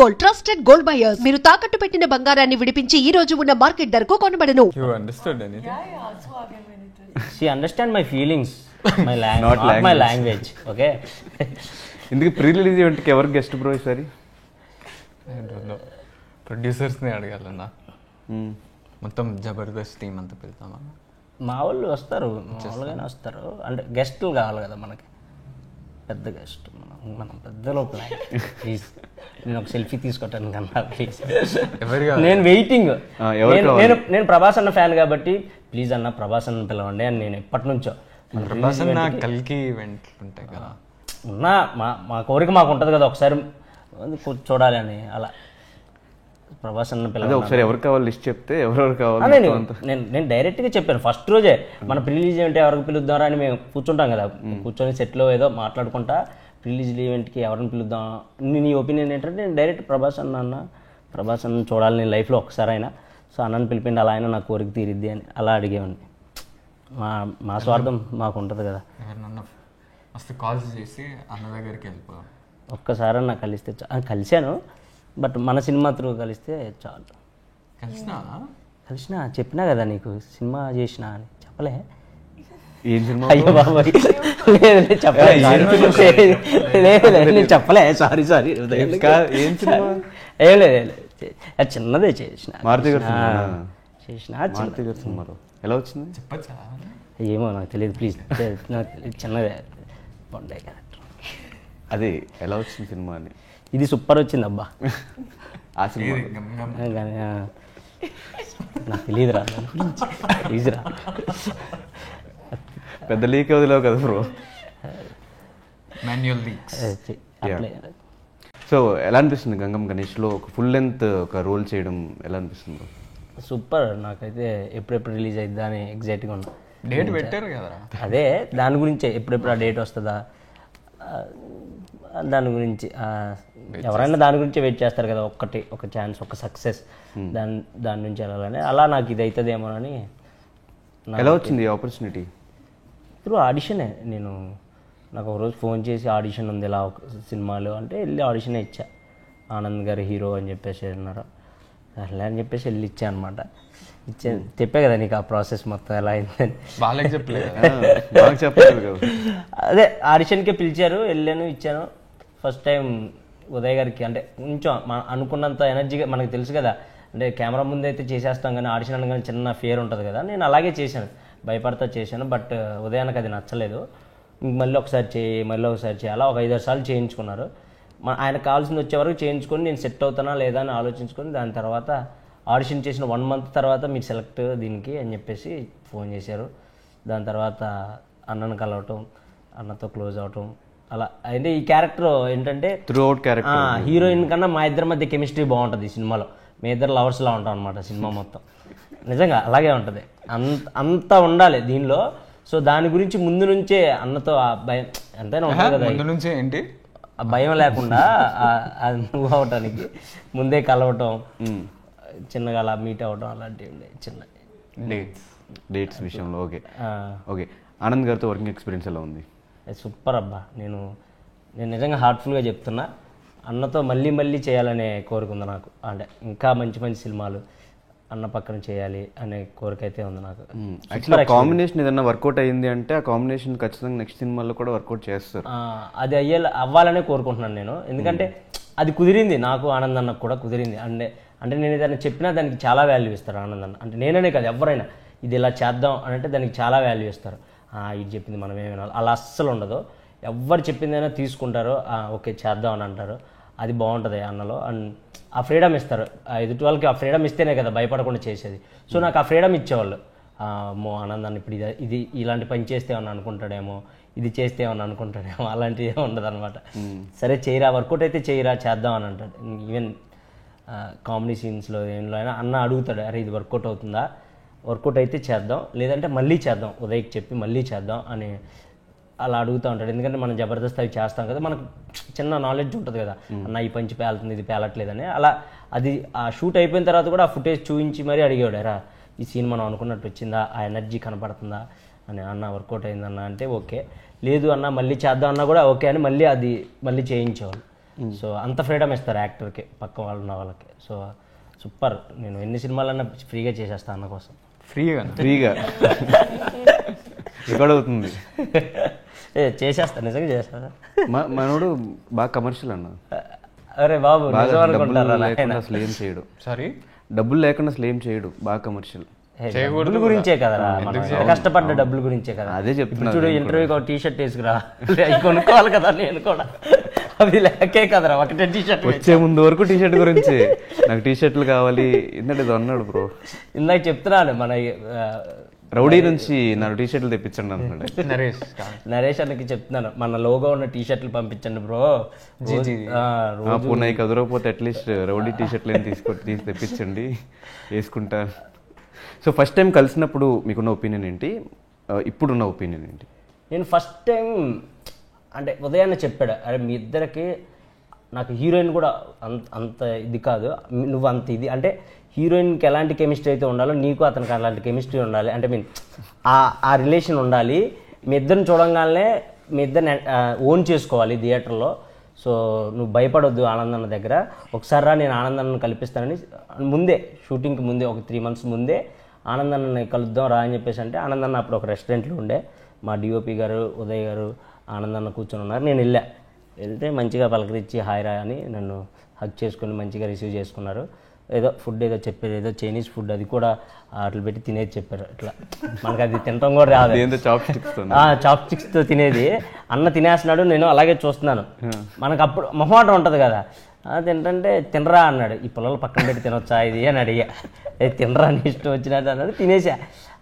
Gold, trusted gold buyers. మీరు తాకట్టు పెట్టిన బంగారాన్ని విడిపించి ఈ రోజు ఉన్న మార్కెట్ ధరకు కొనబడను. You understood anything? Yeah, so again when it is. She understand my feelings, my language, not my language. Okay. ఇందుకు ప్రీ రిలీజ్ ఈవెంట్కి ఎవరు గెస్ట్ బ్రో ఈసారి? I don't know. ప్రొడ్యూసర్స్ని అడగాలన్నా మొత్తం జబర్దస్త్ టీం అంతా పెడతామా? మా వాళ్ళు వస్తారు, మామూలుగానే వస్తారు. అంటే గెస్టులు కావాలి కదా మనకి, పెద్ద గెస్ట్. మనం పెద్దలో ప్లాన్. ప్లీజ్ నేను ఒక సెల్ఫీ తీసుకోవటాను కన్నా ప్లీజ్. నేను వెయిటింగ్. నేను ప్రభాస్ అన్న ఫ్యాన్ కాబట్టి ప్లీజ్ అన్న ప్రభాస్ అన్న పిలవండి అని నేను ఎప్పటి నుంచో. ప్రభాస్ అన్న కల్కి ఈవెంట్లు ఉంటాయి కదా, ఉన్నా మా కోరిక మాకు ఉంటుంది కదా ఒకసారి చూడాలి అని. అలా ప్రభాస్ అన్న పిల్లలు ఒకసారి ఎవరు కావాలి లిస్ట్ చెప్తే ఎవరెవరు కావాలి. నేను డైరెక్ట్గా చెప్పాను ఫస్ట్ రోజే. మన రిలీజ్ ఈవెంట్ ఎవరికి పిలుద్దామరా అని మేము కూర్చుంటాం కదా, కూర్చొని సెట్లో ఏదో మాట్లాడుకుంటా రిలీజ్ ఈవెంట్కి ఎవరిని పిలుద్దాం, నీ ఒపీనియన్ ఏంటంటే నేను డైరెక్ట్ ప్రభాస్ అన్న చూడాలి నేను లైఫ్లో ఒకసారి అయినా. సో అన్నని పిలిపిండి అలా అయినా నా కోరిక తీరిద్ది అని అలా అడిగేవాడిని. మా స్వార్థం మాకు ఉంటుంది కదా. ఎవరినన్నా మస్తు కాల్స్ చేసి అన్న దగ్గరికి వెళ్ళిపో, ఒక్కసారన్నా కలిస్తే కలిశాను, బట్ మన సినిమా త్రూ కలిస్తే చాలు. కలిసినా చెప్పినా కదా నీకు సినిమా చేసినా అని చెప్పలే. ఏం సినిమా? అయ్యో బాబాయ్ లేదు చెప్పలే, నేను చెప్పలే, సారీ. ఏం సినిమా? ఏం లేదు, అది చిన్నదే చేసిన. మారుతి గారు చేసిన మారుతి గారు సినిమాలో ఎలా వచ్చింది చెప్పచ్చా? ఏమో నాకు తెలియదు, ప్లీజ్. చిన్నదే బాగుండే క్యారెక్టర్. అదే ఎలా వచ్చింది సినిమా అని. ఇది సూపర్ వచ్చింది అబ్బా. ఆ సినిమా కానీ నాకు తెలియదురా, ప్లీజ్రా. పెద్ద లీక్ వదిలేవు కదా బ్రో. Manual leaks. సో ఎలా అనిపిస్తుంది గంగం గణేష్లో ఒక ఫుల్ లెంత్ ఒక రోల్ చేయడం ఎలా అనిపిస్తుంది బ్రో? సూపర్. నాకైతే ఎప్పుడెప్పుడు రిలీజ్ అయిద్దా అని ఎగ్జైట్గా ఉన్నా. డేట్ పెట్టారు కదా, అదే దాని గురించే ఎప్పుడెప్పుడు ఆ డేట్ వస్తుందా దాని గురించి. ఎవరైనా దాని గురించే వెయిట్ చేస్తారు కదా, ఒక ఛాన్స్, ఒక సక్సెస్, దాని నుంచి వెళ్ళాలని. అలా నాకు ఇది అవుతుందేమోనని. ఎలా వచ్చింది ఆపర్చునిటీ? త్రూ ఆడిషనే. నాకు ఒకరోజు ఫోన్ చేసి ఆడిషన్ ఉంది ఇలా ఒక సినిమాలో అంటే వెళ్ళి ఆడిషనే ఇచ్చా. ఆనంద్ గారు హీరో అని చెప్పేసి అన్నారు, అట్లా అని చెప్పేసి వెళ్ళి ఇచ్చా అనమాట. చెప్పే కదా నీకు ఆ ప్రాసెస్ మొత్తం ఎలా అయిందని. వాళ్ళకి చెప్పలేదు. అదే ఆడిషన్కే పిలిచారు, వెళ్ళాను, ఇచ్చాను. ఫస్ట్ టైం ఉదయ్ గారికి అంటే కొంచెం అనుకున్నంత ఎనర్జీగా మనకు తెలుసు కదా, అంటే కెమెరా ముందు అయితే చేసేస్తాం కానీ ఆడిషన్ అనగానే చిన్న ఫియర్ ఉంటుంది కదా. నేను అలాగే చేశాను, భయపడతా చేశాను. బట్ ఉదయానికి అది నచ్చలేదు. మళ్ళీ ఒకసారి చేయి అలా ఒక 5-6 సార్లు చేయించుకున్నారు. ఆయనకు కావాల్సింది వచ్చే వరకు చేయించుకొని నేను సెట్ అవుతానా లేదా అని ఆలోచించుకొని దాని తర్వాత ఆడిషన్ చేసిన 1 మంత్ తర్వాత మీరు సెలెక్ట్ దీనికి అని చెప్పేసి ఫోన్ చేశారు. దాని తర్వాత అన్నను కలవటం, అన్నతో క్లోజ్ అవటం అలా. అంటే ఈ క్యారెక్టర్ ఏంటంటే హీరోయిన్ కన్నా మా ఇద్దరి మధ్య కెమిస్ట్రీ బాగుంటుంది ఈ సినిమాలో. మీ ఇద్దరు లవర్స్లా ఉంటాం అనమాట సినిమా మొత్తం. నిజంగా అలాగే ఉంటుంది, అంతా ఉండాలి దీనిలో. సో దాని గురించి ముందు నుంచే అన్నతో ఆ భయం ఎంతైనా ఉంటుంది కదా, ముందు నుంచే ఏంటి ఆ భయం లేకుండా అది మూవ్ అవటానికి ముందే కలవటం, చిన్నగా అలా మీట్ అవ్వడం అలాంటివి ఉన్నాయి చిన్న డేట్స్ విషయంలో. ఓకే ఆనంద్ గారితో వర్కింగ్ ఎక్స్పీరియన్స్ ఎలా ఉంది? సూపర్ అబ్బా. నేను నిజంగా హార్ట్ఫుల్గా చెప్తున్నా, అన్నతో మళ్ళీ చేయాలనే కోరిక ఉంది నాకు. అంటే ఇంకా మంచి సినిమాలు అన్న పక్కన చేయాలి అనే కోరిక అయితే ఉంది నాకు. యాక్చువల్లీ కాంబినేషన్ ఏదన్నా వర్కౌట్ అయ్యింది అంటే ఆ కాంబినేషన్ ఖచ్చితంగా నెక్స్ట్ సినిమాలో కూడా వర్కౌట్ చేస్తారు. అది అవ్వాలనే కోరుకుంటున్నాను నేను. ఎందుకంటే అది కుదిరింది, నాకు ఆనంద్ అన్నకు కూడా కుదిరింది. అంటే నేను ఏదైనా చెప్పినా దానికి చాలా వాల్యూ ఇస్తారు ఆనంద్ అన్న. అంటే నేననే కాదు ఎవరైనా ఇది ఇలా చేద్దాం అని అంటే దానికి చాలా వాల్యూ ఇస్తారు. ఇది చెప్పింది మనం ఏమి వినాలి అలా అస్సలు ఉండదు. ఎవరు చెప్పిందైనా తీసుకుంటారు, ఓకే చేద్దాం అని అంటారు. అది బాగుంటుంది అన్నలో. అండ్ ఆ ఫ్రీడమ్ ఇస్తారు, ఎదుటి వాళ్ళకి ఆ ఫ్రీడమ్ ఇస్తేనే కదా భయపడకుండా చేసేది. సో నాకు ఆ ఫ్రీడమ్ ఇచ్చేవాళ్ళు. ఆనందాన్ని ఇప్పుడు ఇది ఇలాంటి పని చేస్తే ఏమన్నా అనుకుంటాడేమో, ఇది చేస్తే ఏమన్నా అనుకుంటాడేమో, అలాంటివి ఏమి ఉండదు అనమాట. సరే చేయరా, వర్కౌట్ అయితే చేయరా, చేద్దాం అని అంటాడు. ఈవెన్ కామెడీ సీన్స్లో ఏంలో అయినా అన్న అడుగుతాడు, అరే ఇది వర్కౌట్ అవుతుందా, వర్కౌట్ అయితే చేద్దాం, లేదంటే మళ్ళీ చేద్దాం, ఉదయ్కి చెప్పి మళ్ళీ చేద్దాం అని అలా అడుగుతూ ఉంటాడు. ఎందుకంటే మనం జబర్దస్త్ అవి చేస్తాం కదా, మనకు చిన్న నాలెడ్జ్ ఉంటుంది కదా, అన్న ఈ పంచి పేలుతుంది ఇది పేలట్లేదని. అలా అది ఆ షూట్ అయిపోయిన తర్వాత కూడా ఆ ఫుటేజ్ చూపించి మరీ అడిగాడు, రా ఈ సీన్ మనం అనుకున్నట్టు వచ్చిందా, ఆ ఎనర్జీ కనపడుతుందా అని. అన్న వర్కౌట్ అయిందన్న అంటే ఓకే, లేదు అన్న మళ్ళీ చేద్దాం అన్నా కూడా ఓకే అని మళ్ళీ చేయించేవాళ్ళు. సో అంత ఫ్రీడమ్ ఇస్తారు యాక్టర్కి, పక్క వాళ్ళు ఉన్న వాళ్ళకి. So super. నేను ఎన్ని సినిమాలన్నా ఫ్రీగా చేసేస్తాను అన్న కోసం. ఫ్రీగా రికార్డ్ అవుతుంది. చేసేస్తా, నిజంగా చేస్తా. మనోడు బాగా కమర్షియల్ అన్న, అరే బాబు బాగా నిజం డబ్బులు అనుకుంటారా లేకుండా అసలు ఏం చేయడు. సారీ, డబ్బులు లేకుండా అసలు ఏం చేయడు, బాగా కమర్షియల్. డబ్బుల గురించే కదరా, మనం ఎంత కష్టపడ్డ డబ్బుల గురించే కదా. అదే చెప్తున్నా. చూడు, ఇంటర్వ్యూకి ఒక టీ షర్ట్ వేసుకురా, అవి కొనుక్కోవాలి కదా నేను కూడా. అవి లేకే కదరా ఒకటే టీ షర్ట్. వచ్చే ముందు వరకు టీ షర్ట్ గురించి, నాకు టీ షర్ట్లు కావాలి ఏంటంటే ఇది అన్నాడు బ్రో. ఇందాక చెప్తున్నాను మన రౌడీ నుంచి నాకు టీ షర్ట్లు తెప్పించండి అంటున్నాడు. నరేష్ అన్నకి చెప్తున్నాను, మన లోగో ఉన్న టీ షర్ట్లు పంపించండి బ్రో. పూర్ణయ్య కుదరకపోతే అట్లీస్ట్ రౌడీ టీ షర్ట్లు ఏం తీసి తెప్పించండి, వేసుకుంటా. సో ఫస్ట్ టైం కలిసినప్పుడు మీకున్న ఒపీనియన్ ఏంటి, ఇప్పుడున్న ఒపీనియన్ ఏంటి? నేను ఫస్ట్ టైం అంటే ఉదయాన్నే చెప్పాడు, అరే మీ ఇద్దరికి నాకు హీరోయిన్ కూడా అంత ఇది కాదు, నువ్వు అంత ఇది అంటే హీరోయిన్కి ఎలాంటి కెమిస్ట్రీ అయితే ఉండాలో నీకు అతనికి అలాంటి కెమిస్ట్రీ ఉండాలి, అంటే మీన్ ఆ రిలేషన్ ఉండాలి. మీ ఇద్దరిని చూడంగానే మీ ఇద్దరిని ఓన్ చేసుకోవాలి థియేటర్లో. సో నువ్వు భయపడొద్దు ఆనందన్న దగ్గర, ఒకసారి రా నేను ఆనందన్నను కల్పిస్తానని ముందే, షూటింగ్కి ముందే ఒక 3 months ముందే ఆనందన్నని కలుద్దాం రా అని చెప్పేసి అంటే, ఆనందన్న అప్పుడు ఒక రెస్టారెంట్లో ఉండే, మా డిఓపి గారు ఉదయ్ గారు ఆనందన్న కూర్చొని ఉన్నారు. నేను వెళ్తే మంచిగా పలకరించి హాయ్ రా అని నన్ను హగ్ చేసుకుని మంచిగా రిసీవ్ చేసుకున్నారు. ఏదో ఫుడ్ ఏదో చెప్పారు, ఏదో చైనీస్ ఫుడ్, అది కూడా అట్లా పెట్టి తినేది చెప్పారు. ఇట్లా మనకు అది తినడం కూడా రాదు, చాప్ స్టిక్స్తో తినేది. అన్న తినేస్తున్నాడు, నేను అలాగే చూస్తున్నాను. మనకు అప్పుడు మొహమాటం ఉంటుంది కదా, తింటే తినరా అన్నాడు. ఈ పిల్లలు పక్కన పెట్టి తినొచ్చా ఇది అని అడిగా. తినరా అని ఇష్టం వచ్చినట్టు అన్నాడు, తినేసా.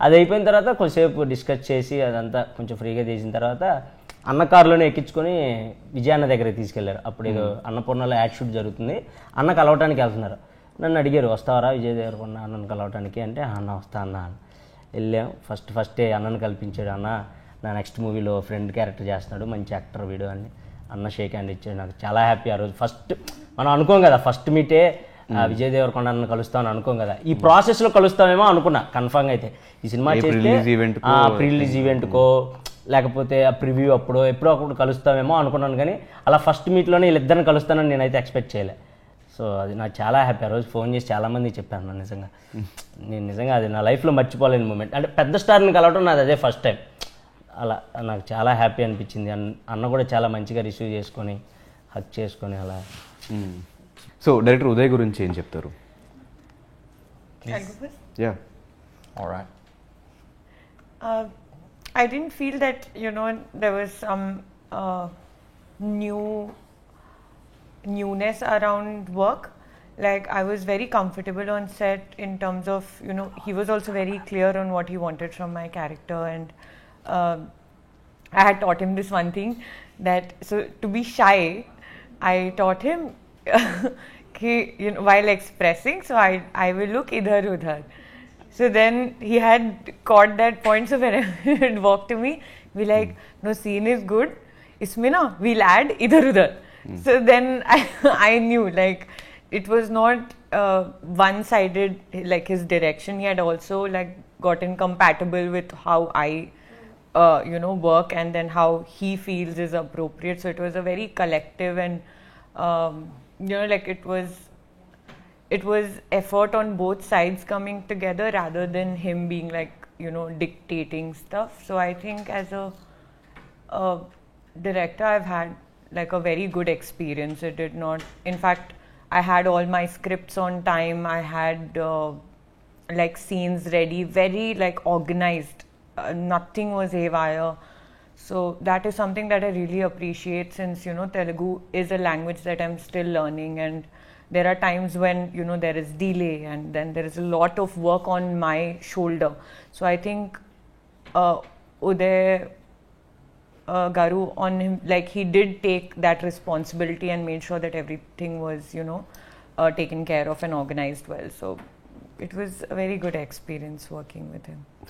అది అయిపోయిన తర్వాత కొంచెంసేపు డిస్కస్ చేసి అదంతా కొంచెం ఫ్రీగా చేసిన తర్వాత అన్న కారులోనే ఎక్కించుకొని విజయాన్న దగ్గరికి తీసుకెళ్లారు. అప్పుడు ఏదో అన్నపూర్ణలో యాడ్ షూట్ జరుగుతుంది, అన్న కలవటానికి వెళ్తున్నారు. నన్ను అడిగారు, వస్తావరా విజయ్ దేవరకొండ అన్నను కలవటానికి అంటే, అన్న వస్తా అన్న వెళ్ళాం. ఫస్టే అన్నను కల్పించాడు. అన్న నా నెక్స్ట్ మూవీలో ఫ్రెండ్ క్యారెక్టర్ చేస్తున్నాడు, మంచి యాక్టర్ వీడు అని అన్న షేక్ హ్యాండ్ ఇచ్చాడు. నాకు చాలా హ్యాపీ. ఆ రోజు ఫస్ట్ మనం అనుకోం కదా, ఫస్ట్ మీటే విజయ్ దేవరకొండ అన్న కలుస్తామని అనుకోం కదా, ఈ ప్రాసెస్లో కలుస్తామేమో అనుకున్నా. కన్ఫర్మ్ అయితే ఈ సినిమా చేస్తే ప్రీ రిలీజ్ ఈవెంట్కో లేకపోతే ఆ ప్రివ్యూ ఎప్పుడో అప్పుడు కలుస్తామేమో అనుకున్నాను, కానీ అలా ఫస్ట్ మీట్లోనే వీళ్ళిద్దరిని కలుస్తానని నేనైతే ఎక్స్పెక్ట్ చేయలే. సో అది నాకు చాలా హ్యాపీ. ఆ రోజు ఫోన్ చేసి చాలామంది చెప్పాను నా నేను నిజంగా అది నా లైఫ్లో మర్చిపోలేని మూమెంట్. అంటే పెద్ద స్టార్ని కలవడం నాది అదే ఫస్ట్ టైం. అలా నాకు చాలా హ్యాపీ అనిపించింది. అన్న కూడా చాలా మంచిగా రిసీవ్ చేసుకొని హక్ చేసుకొని అలా. సో డైరెక్టర్ ఉదయ్ గురించి ఏం చెప్తారు? Yeah. All right. I didn't feel that, there was some newness around work. Like, I was very comfortable on set in terms of, he was also very clear on what he wanted from my character, and I had taught him this one thing, that so to be shy, I taught him while expressing, so I will look idhar udhar. So then he had caught that point, so when he would walk to me, be like, no, scene is good, isme na we'll add idhar udhar. So then I knew, like, it was not one-sided, like his direction. He had also like gotten compatible with how I work, and then how he feels is appropriate. So it was a very collective and like it was effort on both sides coming together rather than him being like dictating stuff. So I think as a director, I've had like a very good experience. It did not, in fact, I had all my scripts on time. I had like scenes ready, very like organized. Nothing was haywire. So that is something that I really appreciate, since Telugu is a language that I'm still learning, and there are times when there is delay, and then there is a lot of work on my shoulder. So I think Uday Garu, on him, like, he did take that responsibility and made sure that everything was taken care of and organized well. So it was a very good experience working with him. So